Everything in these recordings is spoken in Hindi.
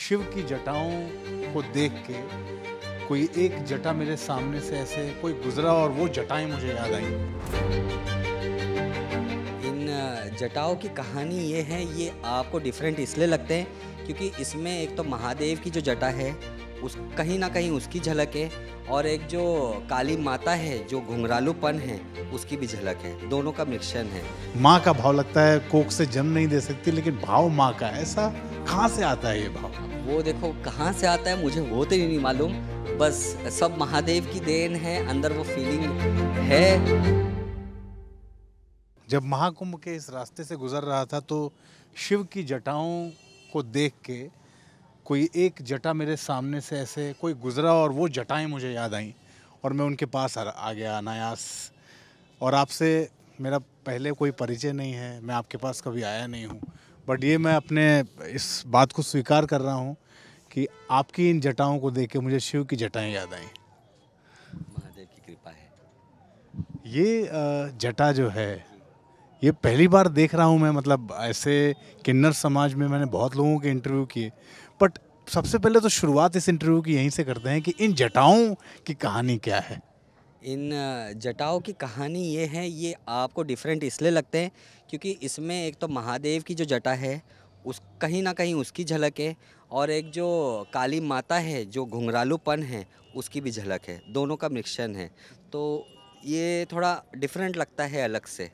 शिव की जटाओं को देख के कोई एक जटा मेरे सामने से ऐसे कोई गुजरा और वो जटाएं मुझे याद आई। इन जटाओं की कहानी ये है, ये आपको डिफरेंट इसलिए लगते हैं क्योंकि इसमें एक तो महादेव की जो जटा है उस कहीं ना कहीं उसकी झलक है, और एक जो काली माता है जो घुंघरालूपन है उसकी भी झलक है, दोनों का मिश्रण है। माँ का भाव लगता है, कोख से जन्म नहीं दे सकती, लेकिन भाव माँ का ऐसा कहाँ से आता है ये भाव? वो देखो कहाँ से आता है मुझे वो तो नहीं मालूम, बस सब महादेव की देन है, अंदर वो फीलिंग है। जब महाकुंभ के इस रास्ते से गुजर रहा था तो शिव की जटाओं को देख के कोई एक जटा मेरे सामने से ऐसे कोई गुजरा और वो जटाएं मुझे याद आईं और मैं उनके पास आ गया अनायास। और आपसे मेरा पहले कोई परिचय नहीं है, मैं आपके पास कभी आया नहीं हूँ, बट ये मैं अपने इस बात को स्वीकार कर रहा हूँ कि आपकी इन जटाओं को देख के मुझे शिव की जटाएं याद आईं। महादेव की कृपा है। ये जटा जो है ये पहली बार देख रहा हूँ मैं, मतलब ऐसे किन्नर समाज में मैंने बहुत लोगों के इंटरव्यू किए, बट सबसे पहले तो शुरुआत इस इंटरव्यू की यहीं से करते हैं कि इन जटाओं की कहानी क्या है। इन जटाओं की कहानी ये है, ये आपको डिफरेंट इसलिए लगते हैं क्योंकि इसमें एक तो महादेव की जो जटा है उस कहीं ना कहीं उसकी झलक है, और एक जो काली माता है जो घुंघरालूपन है उसकी भी झलक है, दोनों का मिश्रण है। तो ये थोड़ा डिफरेंट लगता है अलग से।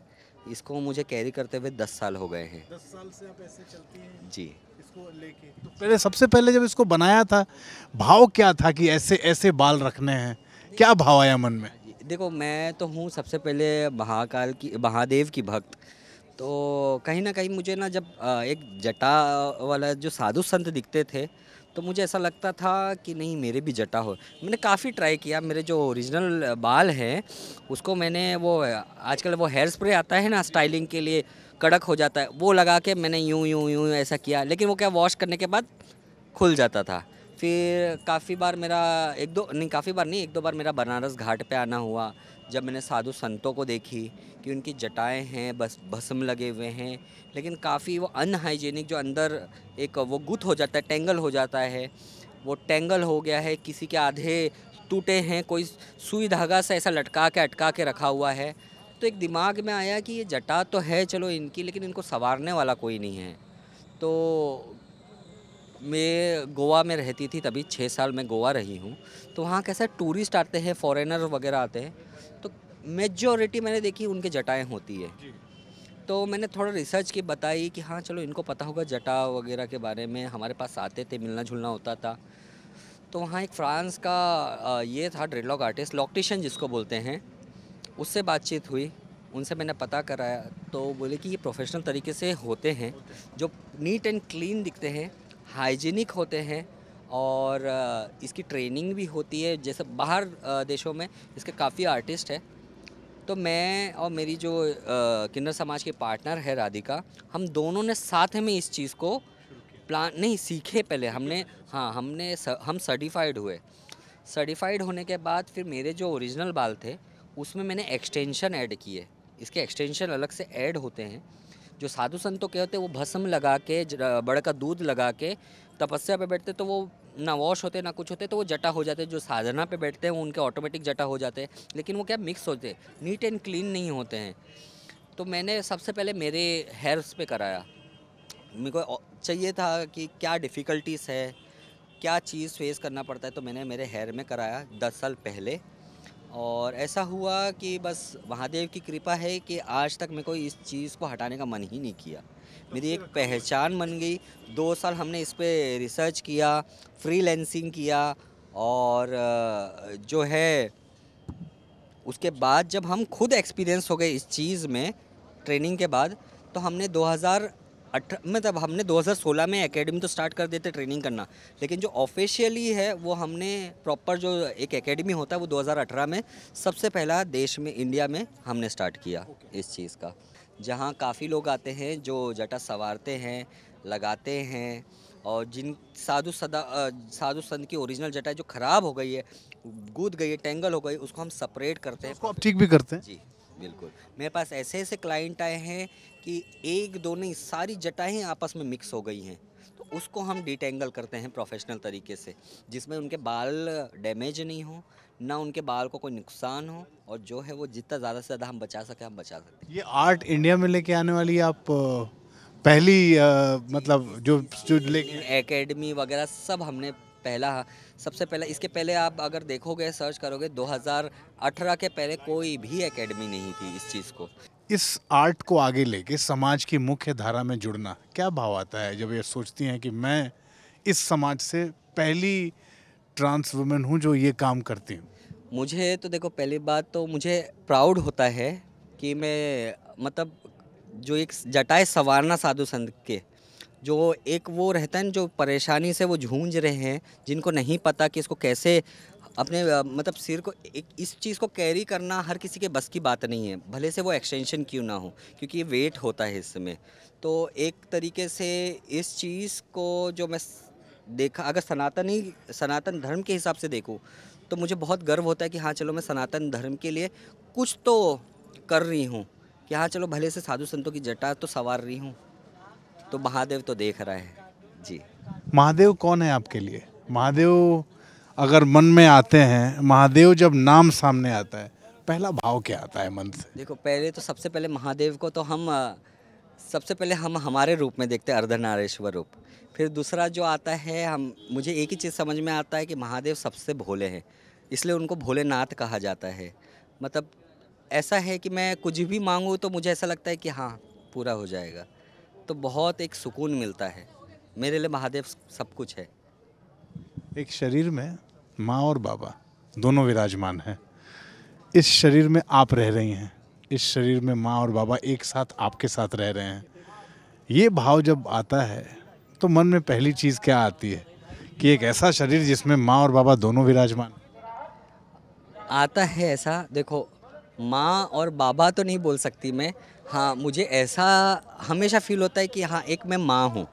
इसको मुझे कैरी करते हुए 10 साल हो गए हैं। 10 साल से आप ऐसे चलती हैं जी। इसको लेके? तो पहले सबसे पहले जब इसको बनाया था भाव क्या था कि ऐसे ऐसे बाल रखने हैं, क्या भाव आया मन में? देखो मैं तो हूँ सबसे पहले महादेव की भक्त। तो कहीं ना कहीं मुझे ना जब एक जटा वाला जो साधु संत दिखते थे तो मुझे ऐसा लगता था कि नहीं मेरे भी जटा हो। मैंने काफ़ी ट्राई किया, मेरे जो ओरिजिनल बाल हैं उसको मैंने वो आजकल वो हेयर स्प्रे आता है ना स्टाइलिंग के लिए, कड़क हो जाता है, वो लगा के मैंने यूं यूं यूं ऐसा किया, लेकिन वो क्या वॉश करने के बाद खुल जाता था। फिर काफ़ी बार मेरा एक दो बार मेरा बनारस घाट पे आना हुआ, जब मैंने साधु संतों को देखी कि उनकी जटाएं हैं, बस भस्म लगे हुए हैं, लेकिन काफ़ी वो अनहाइजीनिक, जो अंदर एक वो गुथ हो जाता है, टेंगल हो जाता है, वो टेंगल हो गया है, किसी के आधे टूटे हैं, कोई सुई धागा से ऐसा लटका के अटका के रखा हुआ है। तो एक दिमाग में आया कि ये जटा तो है चलो इनकी, लेकिन इनको संवारने वाला कोई नहीं है। तो मैं गोवा में रहती थी तभी, 6 साल मैं गोवा रही हूँ। तो वहाँ कैसा टूरिस्ट आते हैं, फॉरेनर वगैरह आते हैं, तो मेजॉरिटी मैंने देखी उनके जटाएं होती है। तो मैंने थोड़ा रिसर्च की, बताई कि हाँ चलो इनको पता होगा जटा वगैरह के बारे में, हमारे पास आते थे, मिलना जुलना होता था। तो वहाँ एक फ्रांस का ये था ड्रेडलॉक आर्टिस्ट, लॉक्टिशियन जिसको बोलते हैं, उससे बातचीत हुई, उनसे मैंने पता कराया, तो बोले कि ये प्रोफेशनल तरीके से होते हैं, जो नीट एंड क्लीन दिखते हैं, हाइजीनिक होते हैं, और इसकी ट्रेनिंग भी होती है। जैसे बाहर देशों में इसके काफ़ी आर्टिस्ट हैं। तो मैं और मेरी जो किन्नर समाज की पार्टनर है राधिका, हम दोनों ने साथ में इस चीज़ को प्लान नहीं सीखे पहले हमने। हाँ हम सर्टिफाइड हुए। सर्टिफाइड होने के बाद फिर मेरे जो ओरिजिनल बाल थे उसमें मैंने एक्सटेंशन ऐड किए। इसके एक्सटेंशन अलग से ऐड होते हैं। जो साधु संतों के होते हैं वो भस्म लगा के, बड़ का दूध लगा के तपस्या पे बैठते, तो वो ना वॉश होते ना कुछ होते, तो वो जटा हो जाते। जो साधना पे बैठते हैं वो उनके ऑटोमेटिक जटा हो जाते हैं, लेकिन वो क्या मिक्स होते, नीट एंड क्लीन नहीं होते हैं। तो मैंने सबसे पहले मेरे हेयर्स पे कराया। मेरे को चाहिए था कि क्या डिफ़िकल्टीज़ है, क्या चीज़ फेस करना पड़ता है, तो मैंने मेरे हेयर में कराया 10 साल पहले। और ऐसा हुआ कि बस महादेव की कृपा है कि आज तक मेरे को इस चीज़ को हटाने का मन ही नहीं किया। मेरी एक पहचान बन गई। 2 साल हमने इस पे रिसर्च किया, फ्रीलांसिंग किया, और जो है उसके बाद जब हम खुद एक्सपीरियंस हो गए इस चीज़ में ट्रेनिंग के बाद, तो हमने 2016 में एकेडमी तो स्टार्ट कर देते ट्रेनिंग करना, लेकिन जो ऑफिशियली है वो हमने प्रॉपर जो एक एकेडमी होता है वो 2018 में सबसे पहला देश में, इंडिया में हमने स्टार्ट किया इस चीज़ का, जहाँ काफ़ी लोग आते हैं जो जटा संवारते हैं, लगाते हैं, और जिन साधु संत की ओरिजिनल जटा जो ख़राब हो गई है, गूद गई है, टेंगल हो गई, उसको हम सेपरेट करते हैं। उसको आप ठीक भी करते हैं? जी बिल्कुल। मेरे पास ऐसे ऐसे क्लाइंट आए हैं कि एक दो नहीं, सारी जटाएं आपस में मिक्स हो गई हैं, तो उसको हम डिटेंगल करते हैं प्रोफेशनल तरीके से, जिसमें उनके बाल डैमेज नहीं हो, ना उनके बाल को कोई नुकसान हो, और जो है वो जितना ज़्यादा से ज़्यादा हम बचा सकें हम बचा सकते हैं। ये आर्ट इंडिया में लेके आने वाली आप पहली मतलब जो लेके एकेडमी वगैरह सब हमने पहला सबसे पहले, इसके पहले आप अगर देखोगे सर्च करोगे 2018 के पहले कोई भी एकेडमी नहीं थी इस चीज़ को। इस आर्ट को आगे लेके समाज की मुख्य धारा में जुड़ना क्या भाव आता है जब ये सोचती हैं कि मैं इस समाज से पहली ट्रांस वुमेन हूँ जो ये काम करती हूँ? मुझे तो देखो, पहली बात तो मुझे प्राउड होता है कि मैं मतलब जो एक जटाएं संवारना साधु संत के, जो एक वो रहता है ना, जो परेशानी से वो जूझ रहे हैं, जिनको नहीं पता कि इसको कैसे अपने मतलब सिर को एक इस चीज़ को कैरी करना हर किसी के बस की बात नहीं है, भले से वो एक्सटेंशन क्यों ना हो, क्योंकि ये वेट होता है इसमें। तो एक तरीके से इस चीज़ को जो मैं देखा, अगर सनातन धर्म के हिसाब से देखूं, तो मुझे बहुत गर्व होता है कि हाँ चलो मैं सनातन धर्म के लिए कुछ तो कर रही हूँ, कि हाँ चलो भले से साधु संतों की जटा तो संवार रही हूँ, तो महादेव तो देख रहा है जी। महादेव कौन है आपके लिए? महादेव अगर मन में आते हैं, महादेव जब नाम सामने आता है, पहला भाव क्या आता है मन से? देखो, पहले तो सबसे पहले महादेव को तो हम सबसे पहले हम हमारे रूप में देखते हैं, अर्धनारीश्वर रूप। फिर दूसरा जो आता है, हम मुझे एक ही चीज़ समझ में आता है कि महादेव सबसे भोले हैं, इसलिए उनको भोलेनाथ कहा जाता है। मतलब ऐसा है कि मैं कुछ भी मांगूँ तो मुझे ऐसा लगता है कि हाँ पूरा हो जाएगा, तो बहुत एक सुकून मिलता है। मेरे लिए महादेव सब कुछ है। एक शरीर में माँ और बाबा दोनों विराजमान हैं। इस शरीर में आप रह रही हैं, इस शरीर में माँ और बाबा एक साथ आपके साथ रह रहे हैं। ये भाव जब आता है तो मन में पहली चीज़ क्या आती है कि एक ऐसा शरीर जिसमें माँ और बाबा दोनों विराजमान? आता है ऐसा, देखो माँ और बाबा तो नहीं बोल सकती मैं, हाँ मुझे ऐसा हमेशा फील होता है कि हाँ एक मैं माँ हूँ।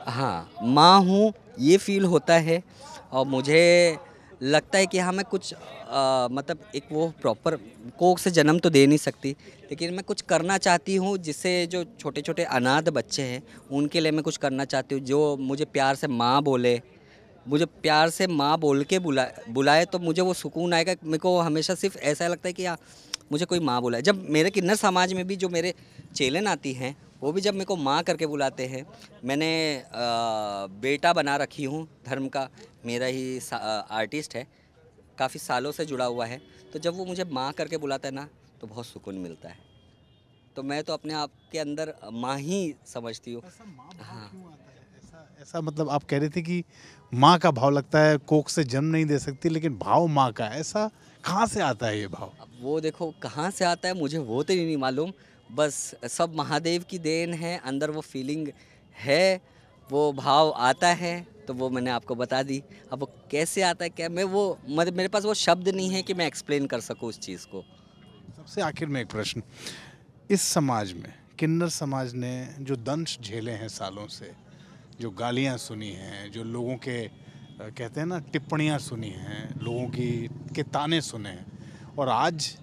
हाँ माँ हूँ, ये फील होता है। और मुझे लगता है कि हाँ मैं कुछ मतलब एक वो प्रॉपर कोख से जन्म तो दे नहीं सकती, लेकिन मैं कुछ करना चाहती हूँ, जिससे जो छोटे छोटे अनाथ बच्चे हैं उनके लिए मैं कुछ करना चाहती हूँ। जो मुझे प्यार से माँ बोले, मुझे प्यार से माँ बोल के बुलाए तो मुझे वो सुकून आएगा। मेरे को हमेशा सिर्फ ऐसा लगता है कि हाँ मुझे कोई माँ बुलाए। जब मेरे किन्नर समाज में भी जो मेरे चेलन आती हैं, वो भी जब मेरे को माँ करके बुलाते हैं, मैंने बेटा बना रखी हूँ धर्म का, मेरा ही आर्टिस्ट है, काफ़ी सालों से जुड़ा हुआ है, तो जब वो मुझे माँ करके बुलाता है ना तो बहुत सुकून मिलता है। तो मैं तो अपने आप के अंदर माँ ही समझती हूँ। हाँ ऐसा मतलब आप कह रहे थे कि माँ का भाव लगता है, कोख से जन्म नहीं दे सकती, लेकिन भाव माँ का है। ऐसा कहाँ से आता है ये भाव? अब वो देखो कहाँ से आता है मुझे वो तो नहीं मालूम, बस सब महादेव की देन है, अंदर वो फीलिंग है, वो भाव आता है, तो वो मैंने आपको बता दी। अब वो कैसे आता है क्या, मैं वो मतलब मेरे पास वो शब्द नहीं है कि मैं एक्सप्लेन कर सकूँ उस चीज़ को। सबसे आखिर में एक प्रश्न, इस समाज में, किन्नर समाज ने जो दंश झेले हैं सालों से, जो गालियाँ सुनी हैं, जो लोगों के कहते हैं ना टिप्पणियाँ सुनी हैं, लोगों की के ताने सुने हैं, और आज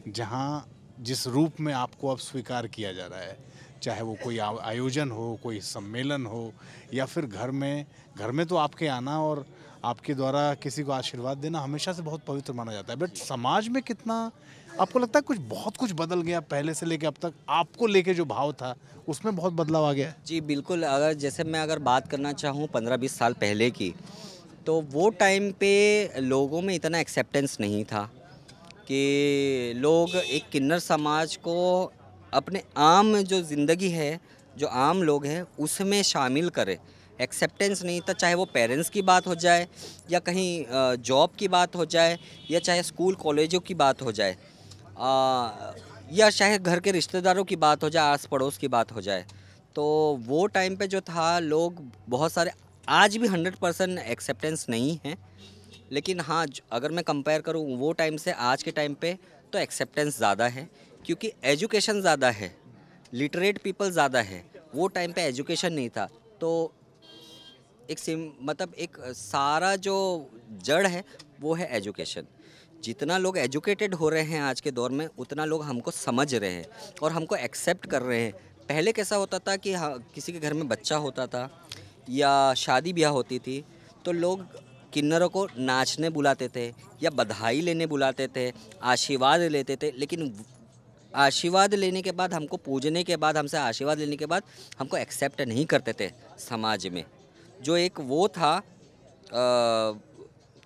जहाँ जिस रूप में आपको अब स्वीकार किया जा रहा है, चाहे वो कोई आयोजन हो, कोई सम्मेलन हो, या फिर घर में तो आपके आना और आपके द्वारा किसी को आशीर्वाद देना हमेशा से बहुत पवित्र माना जाता है, बट समाज में कितना आपको लगता है बहुत कुछ बदल गया पहले से लेके अब तक? आपको लेके जो भाव था उसमें बहुत बदलाव आ गया है? जी बिल्कुल, अगर जैसे मैं अगर बात करना चाहूँ 15-20 साल पहले की, तो वो टाइम पे लोगों में इतना एक्सेप्टेंस नहीं था कि लोग एक किन्नर समाज को अपने आम जो ज़िंदगी है, जो आम लोग हैं उसमें शामिल करें। एक्सेप्टेंस नहीं था, चाहे वो पेरेंट्स की बात हो जाए, या कहीं जॉब की बात हो जाए, या चाहे स्कूल कॉलेजों की बात हो जाए, या चाहे घर के रिश्तेदारों की बात हो जाए, आस पड़ोस की बात हो जाए। तो वो टाइम पे जो था, लोग बहुत सारे, आज भी 100% एक्सेप्टेंस नहीं है, लेकिन हाँ अगर मैं कंपेयर करूँ वो टाइम से आज के टाइम पे, तो एक्सेप्टेंस ज़्यादा है, क्योंकि एजुकेशन ज़्यादा है, लिटरेट पीपल ज़्यादा है। वो टाइम पे एजुकेशन नहीं था, तो एक मतलब एक सारा जो जड़ है वो है एजुकेशन। जितना लोग एजुकेटेड हो रहे हैं आज के दौर में, उतना लोग हमको समझ रहे हैं और हमको एक्सेप्ट कर रहे हैं। पहले कैसा होता था कि हाँ किसी के घर में बच्चा होता था, या शादी ब्याह होती थी तो लोग किन्नरों को नाचने बुलाते थे या बधाई लेने बुलाते थे, आशीर्वाद लेते थे। लेकिन आशीर्वाद लेने के बाद, हमको पूजने के बाद, हमसे आशीर्वाद लेने के बाद हमको एक्सेप्ट नहीं करते थे समाज में। जो एक वो था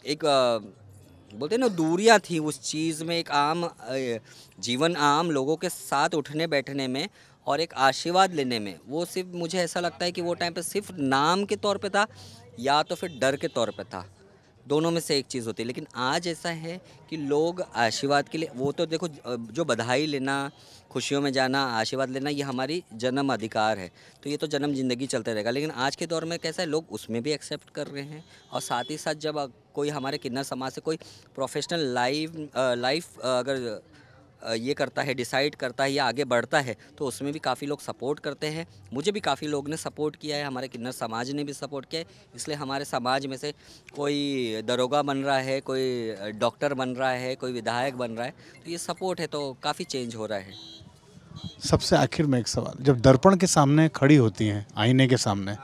एक बोलते हैं ना, दूरियां थी उस चीज़ में, एक आम जीवन, आम लोगों के साथ उठने बैठने में और एक आशीर्वाद लेने में। वो सिर्फ, मुझे ऐसा लगता है कि वो टाइम पे सिर्फ नाम के तौर पे था या तो फिर डर के तौर पे था, दोनों में से एक चीज़ होती है। लेकिन आज ऐसा है कि लोग आशीर्वाद के लिए, वो तो देखो जो बधाई लेना, खुशियों में जाना, आशीर्वाद लेना, ये हमारी जन्म अधिकार है, तो ये तो जन्म ज़िंदगी चलते रहेगा। लेकिन आज के दौर में कैसा है, लोग उसमें भी एक्सेप्ट कर रहे हैं। और साथ ही साथ जब कोई हमारे किन्नर समाज से कोई प्रोफेशनल लाइफ अगर ये करता है, डिसाइड करता है या आगे बढ़ता है, तो उसमें भी काफ़ी लोग सपोर्ट करते हैं। मुझे भी काफ़ी लोग ने सपोर्ट किया है, हमारे किन्नर समाज ने भी सपोर्ट किया है। इसलिए हमारे समाज में से कोई दरोगा बन रहा है, कोई डॉक्टर बन रहा है, कोई विधायक बन रहा है, तो ये सपोर्ट है, तो काफ़ी चेंज हो रहा है। सबसे आखिर में एक सवाल, जब दर्पण के सामने खड़ी होती हैं, आईने के सामने,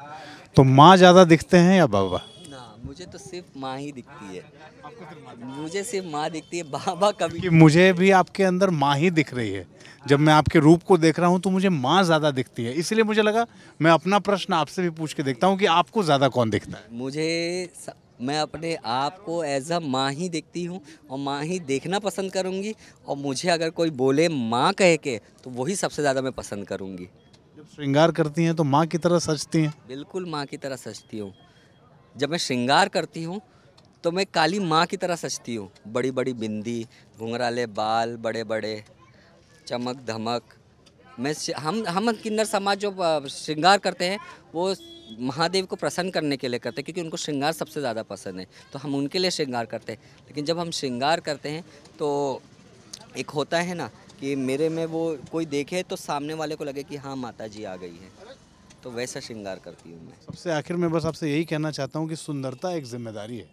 तो माँ ज़्यादा दिखते हैं या बाबा? ना, मुझे तो सिर्फ माँ ही दिखती है। मुझे सिर्फ माँ दिखती है, बाबा कभी। कि मुझे भी आपके अंदर माँ ही दिख रही है। जब मैं आपके रूप को देख रहा हूँ तो मुझे माँ ज़्यादा दिखती है, इसलिए मुझे लगा मैं अपना प्रश्न आपसे भी पूछ के देखता हूँ कि आपको ज़्यादा कौन दिखता है। मैं अपने आप को एज अ माँ ही देखती हूँ और माँ ही देखना पसंद करूँगी। और मुझे अगर कोई बोले माँ कह के, तो वही सबसे ज़्यादा मैं पसंद करूँगी। जब श्रृंगार करती हैं तो माँ की तरह सजती हैं। बिल्कुल माँ की तरह सजती हूँ। जब मैं श्रृंगार करती हूँ तो मैं काली माँ की तरह सजती हूँ। बड़ी बड़ी बिंदी, घुंघराले बाल, बड़े बड़े, चमक धमक। हम किन्नर समाज जो श्रृंगार करते हैं, वो महादेव को प्रसन्न करने के लिए करते हैं, क्योंकि उनको श्रृंगार सबसे ज़्यादा पसंद है, तो हम उनके लिए श्रृंगार करते हैं। लेकिन जब हम श्रृंगार करते हैं तो एक होता है ना कि मेरे में वो कोई देखे तो सामने वाले को लगे कि हाँ माता जी आ गई है, तो वैसा श्रृंगार करती हूँ मैं। सबसे आखिर में बस आपसे यही कहना चाहता हूँ कि सुंदरता एक जिम्मेदारी है।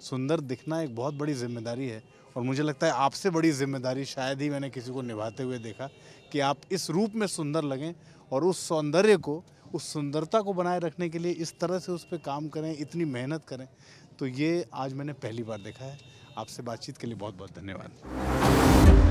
सुंदर दिखना एक बहुत बड़ी जिम्मेदारी है, और मुझे लगता है आपसे बड़ी जिम्मेदारी शायद ही मैंने किसी को निभाते हुए देखा कि आप इस रूप में सुंदर लगें और उस सौंदर्य को, उस सुंदरता को बनाए रखने के लिए इस तरह से उस पर काम करें, इतनी मेहनत करें। तो ये आज मैंने पहली बार देखा है। आपसे बातचीत के लिए बहुत बहुत धन्यवाद।